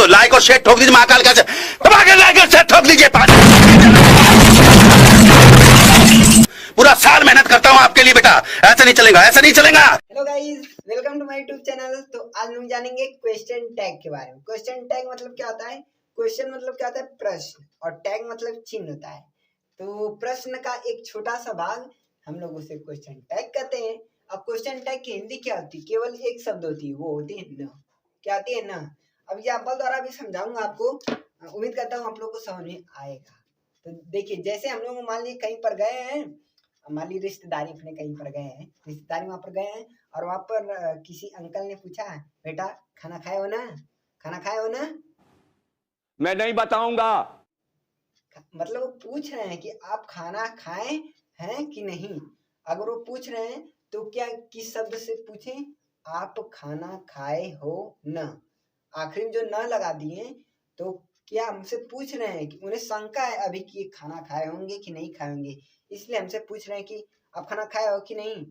Like और share ठोक दीजिए, महाकाल का दबा के लाइक और शेयर ठोक दीजिए। पूरा साल मेहनत करता हूँ आपके लिए बेटा, ऐसा नहीं चलेगा, ऐसा नहीं चलेगा। Hello guys, welcome to my YouTube channel. तो आज हम जानेंगे क्वेश्चन टैग के बारे में। क्वेश्चन टैग मतलब क्या होता है? क्वेश्चन मतलब क्या होता है? प्रश्न। और टैग मतलब चिन्ह होता है। तो प्रश्न का एक छोटा सा भाग हम लोग उसे क्वेश्चन टैग कहते हैं। अब क्वेश्चन टैग की हिंदी क्या होती है? केवल एक शब्द होती है, वो होती है न। क्या होती है? न। अब एग्जाम्पल द्वारा भी समझाऊंगा आपको, उम्मीद करता हूँ आप लोग को समझ में आएगा। तो देखिए, जैसे हम लोग मान लीजिए कहीं पर गए हैं, मान ली रिश्तेदारी अपने कहीं पर गए हैं, रिश्तेदारी वहां पर गए हैं और वहां पर किसी अंकल ने पूछा, बेटा खाना खाए हो ना? खाना खाए हो ना? मैं नहीं बताऊंगा। मतलब वो पूछ रहे हैं कि आप खाना खाए हैं कि नहीं। अगर वो पूछ रहे हैं तो क्या किस शब्द से पूछें? आप खाना खाए हो ना। आखिरी में जो न लगा दिए, तो क्या हमसे पूछ रहे हैं कि उन्हें शंका है अभी कि ये खाना खाए होंगे कि नहीं खाए होंगे, इसलिए हमसे पूछ रहे हैं कि आप खाना खाए हो कि नहीं।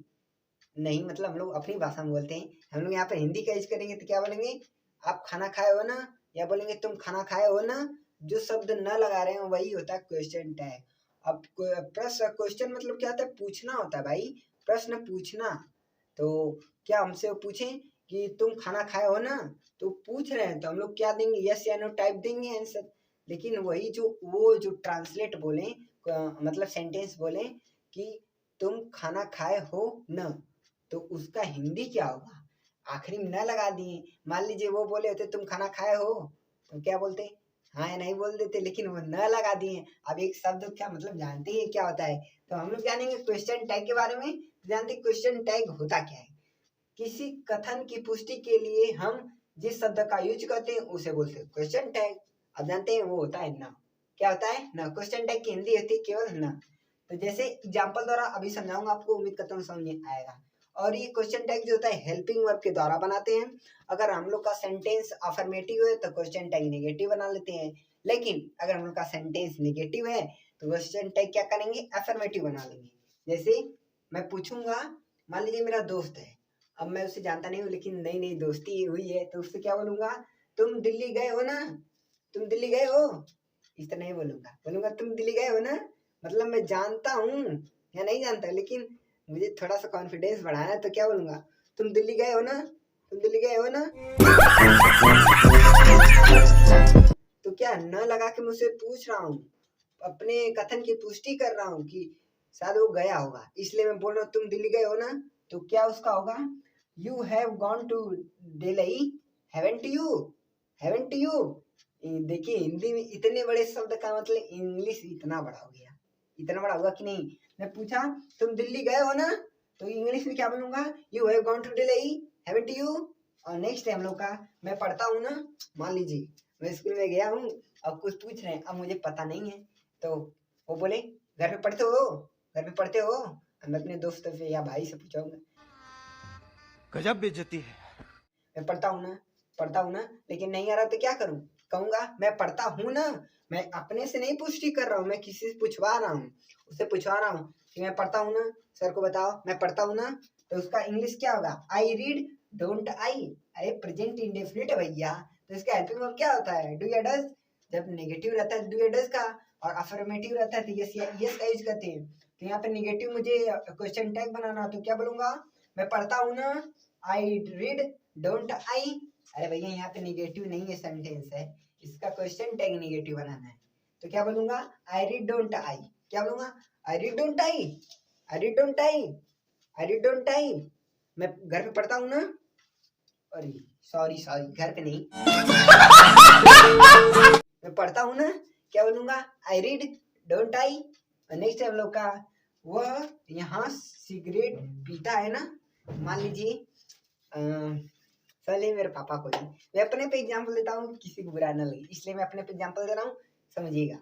नहीं मतलब हम लोग अपनी भाषा में बोलते हैं। हम लोग यहाँ पर हिंदी का यूज करेंगे तो क्या बोलेंगे? आप खाना खाए हो ना, या बोलेंगे तुम खाना खाए हो ना। जो शब्द न लगा रहे हैं वही होता है क्वेश्चन टैग। अब प्रश्न, क्वेश्चन मतलब क्या होता है? पूछना होता है भाई, प्रश्न पूछना। तो क्या हमसे वो पूछें कि तुम खाना खाए हो ना, तो पूछ रहे हैं तो हम लोग क्या देंगे? यस या नो टाइप देंगे आंसर। लेकिन वही जो वो जो ट्रांसलेट बोले, मतलब सेंटेंस बोले कि तुम खाना खाए हो ना, तो उसका हिंदी क्या होगा? आखिरी में न लगा दिए। मान लीजिए वो बोले होते तुम खाना खाए हो, तो क्या बोलते? हाँ या नहीं बोल देते, लेकिन वो न लगा दिए। अब एक शब्द क्या मतलब जानते ही क्या होता है? तो हम लोग जानेंगे क्वेश्चन टैग के बारे में। जानते क्वेश्चन टैग होता क्या है? किसी कथन की पुष्टि के लिए हम जिस शब्द का यूज करते हैं उसे बोलते हैं क्वेश्चन टैग। अब जानते हैं वो होता है ना। क्या होता है? ना। क्वेश्चन टैग की हिंदी होती है केवल ना। तो जैसे एग्जाम्पल द्वारा अभी समझाऊंगा आपको, उम्मीद करता हूँ समझ में आएगा। और ये क्वेश्चन टैग जो होता है हेल्पिंग वर्ब के द्वारा बनाते हैं। अगर हम लोग का सेंटेंस अफर्मेटिव है तो क्वेश्चन टैग नेगेटिव बना लेते हैं, लेकिन अगर हम लोग का सेंटेंस नेगेटिव है तो क्वेश्चन टैग क्या करेंगे? अफर्मेटिव बना लेंगे। जैसे मैं पूछूंगा, मान लीजिए मेरा दोस्त है, अब मैं उसे जानता नहीं हूँ लेकिन नई नई दोस्ती हुई है, तो उससे क्या बोलूंगा? तुम दिल्ली गए हो ना? तुम दिल्ली गए हो? इस तरह नहीं बोलूंगा। बोलूंगा तुम दिल्ली गए हो ना, मतलब मैं जानता हूँ या नहीं जानता, लेकिन मुझे थोड़ा सा कॉन्फिडेंस बढ़ाना है, तो क्या बोलूंगा? तुम दिल्ली गए हो ना? तुम दिल्ली गए हो ना? तो क्या न लगा के मुझसे पूछ रहा हूँ, अपने कथन की पुष्टि कर रहा हूँ कि शायद वो गया होगा, इसलिए मैं बोल रहा हूँ तुम दिल्ली गए हो ना। तो क्या उसका होगा? You have gone to Delhi, haven't you? Haven't you? देखिए हिंदी में इतने बड़े शब्द का मतलब इंग्लिश इतना बड़ा हो गया। इतना बड़ा होगा कि नहीं? मैं पूछा तुम दिल्ली गए हो ना, तो इंग्लिश में क्या बोलूंगा? You have gone to Delhi, haven't you? और नेक्स्ट है हम लोग का, मैं पढ़ता हूँ ना। मान लीजिए मैं स्कूल में गया हूँ, अब कुछ पूछ रहे हैं, अब मुझे पता नहीं है, तो वो बोले घर में पढ़ते हो? घर में पढ़ते हो? मैं अपने दोस्तों से या भाई से पूछाऊंगा, गजब बेइज्जती है। मैं पढ़ता हूँ ना, पढ़ता हूँ ना, लेकिन नहीं आ रहा तो क्या करूँ? कहूंगा मैं पढ़ता हूँ ना। मैं अपने से नहीं पुष्टि कर रहा हूँ, मैं किसी से पूछवा रहा हूँ, उससे पूछवा रहा हूँ कि मैं पढ़ता हूँ ना, सर को बताओ मैं पढ़ता हूँ ना। तो उसका इंग्लिश क्या होगा? I read, don't I. अरे प्रेजेंट इंडेफिनिट है भैया, तो इसका हेल्पिंग वर्ब क्या होता है? डू या डज। जब नेगेटिव रहता है डू या डज का, और अफर्मेटिव रहता है तो यस या यस का यूज करते हैं। तो यहाँ पे नेगेटिव मुझे क्वेश्चन टैग बनाना, तो क्या बोलूंगा? मैं पढ़ता हूँ ना, आई रीड, डोंट आई। अरे भैया यहाँ पे नेगेटिव नहीं है, सेंटेंस है, इसका क्वेश्चन टैग नेगेटिव बनाना है। तो क्या बोलूंगा? I read don't I. क्या बोलूंगा? I read don't I, I read don't I, I read don't I. मैं घर पे पढ़ता हूँ ना। अरे सॉरी सॉरी, घर पे नहीं, मैं पढ़ता हूँ ना। क्या बोलूंगा? I read don't I. Next है हम लोग का, वह यहाँ सिगरेट पीता है ना। मान लीजिए पहले मेरे पापा को ही, मैं अपने पे एग्जाम्पल देता हूँ, किसी को बुरा ना लगे इसलिए मैं अपने पे एग्जाम्पल दे रहा हूँ, समझिएगा।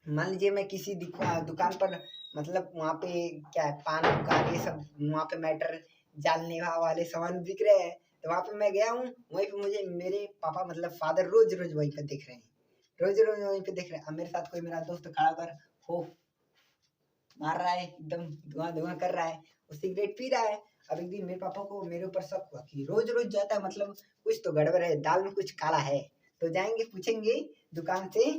मान लीजिए मैं किसी दुकान पर, मतलब वहाँ पे क्या है, पान दुकान ये सब, वहाँ पे मैटर जानने वाले सामान बिक रहे हैं, तो वहाँ पे मैं गया हूँ, वहीं पे मुझे मेरे पापा मतलब फादर रोज रोज वहीं पे देख रहे हैं, रोज रोज वहीं पे देख रहे हैं। अब मेरे साथ कोई मेरा दोस्त खड़ा कर हो मार रहा है, एकदम धुआं धुआं कर रहा है, वो सिगरेट पी रहा है। अब एक दिन मेरे पापा को मेरे ऊपर शक हुआ कि रोज रोज जाता है, मतलब कुछ तो गड़बड़ है, दाल में कुछ काला है। तो जाएंगे पूछेंगे दुकान से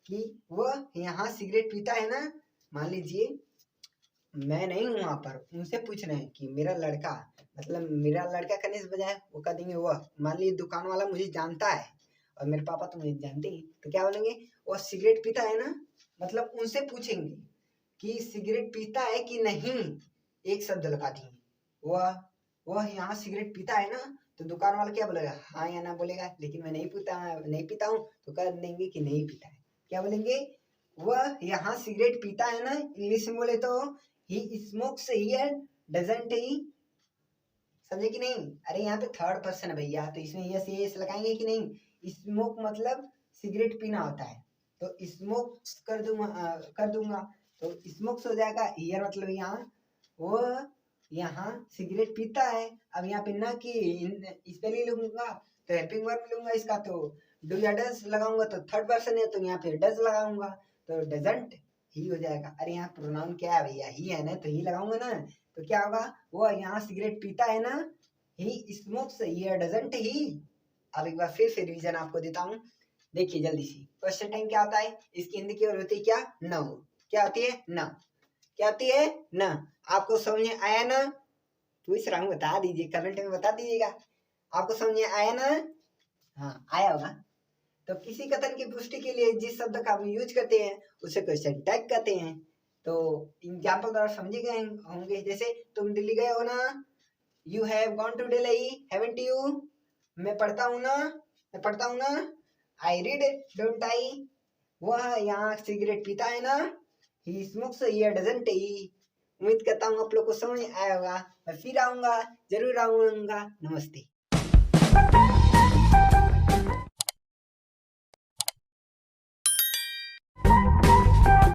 कि वह यहाँ सिगरेट पीता है ना। मान लीजिए मैं नहीं हूँ वहाँ पर, उनसे पूछ रहे हैं कि मेरा लड़का, मतलब मेरा लड़का करने से बजाय वो कह देंगे वह। मान लीजिए दुकान वाला मुझे जानता है और मेरे पापा तो मुझे जानते ही, तो क्या बोलेंगे, वह सिगरेट पीता है ना। मतलब उनसे पूछेंगे कि सिगरेट पीता है कि नहीं, एक शब्द लगा दिए। वह यहाँ सिगरेट पीता है ना, तो दुकान वाला क्या बोलेगा, हाँ या ना बोलेगा। लेकिन मैं नहीं पीता हूँ तो कह देंगे कि नहीं पीता है। क्या बोलेंगे, वह यहाँ सिगरेट पीता है ना। इंग्लिश में बोले तो ही स्मोक्स हियर डजंट ही। समझे कि नहीं। अरे यहाँ पे थर्ड पर्सन है भैया, तो इसमें यस लगाएंगे कि नहीं। स्मोक मतलब सिगरेट पीना होता है, तो स्मोक कर दूंगा तो स्मोक्स हो जाएगा। हियर मतलब यहाँ, वो यहाँ सिगरेट पीता है। अब यहाँ पे ना कि इस पे ले लूंगा तो हेल्पिंग वर्ब लूंगा इसका, तो डू या डज लगाऊंगा तो थर्ड पर्सन है, तो यहाँ पे डज लगाऊंगा तो डजंट ही हो जाएगा। अरे यहाँ प्रोनाउन क्या है भैया, ही है ना, तो ही लगाऊंगा ना। तो क्या होगा, वो यहाँ सिगरेट पीता है ना, ही स्मोक्स हियर डजंट ही। अब एक बार फिर से रिवीजन आपको देता हूँ, देखिए जल्दी से। क्वेश्चन टाइम क्या होता है, इसकी हिंदी की ओर होती है क्या, न। क्या होती है, न। क्या होती है, न। आपको समझ में आया ना, पूछ रहा हूँ, बता दीजिए, कमेंट में बता दीजिएगा। आपको समझ में आया ना, हाँ आया होगा। तो किसी कथन की पुष्टि के लिए जिस शब्द का हम यूज करते हैं उसे क्वेश्चन टैग कहते हैं। तो एग्जाम्पल द्वारा समझे गए होंगे, जैसे तुम दिल्ली गए हो ना, you have gone to Delhi haven't you. मैं पढ़ता हूँ ना, आई रीड डोंट आई। वह यहाँ सिगरेट पीता है ना, ही स्मोक्स हियर डजंट ही। उम्मीद करता हूँ आप लोग को समझ आया होगा। मैं फिर आऊंगा, जरूर आऊंगा। नमस्ते।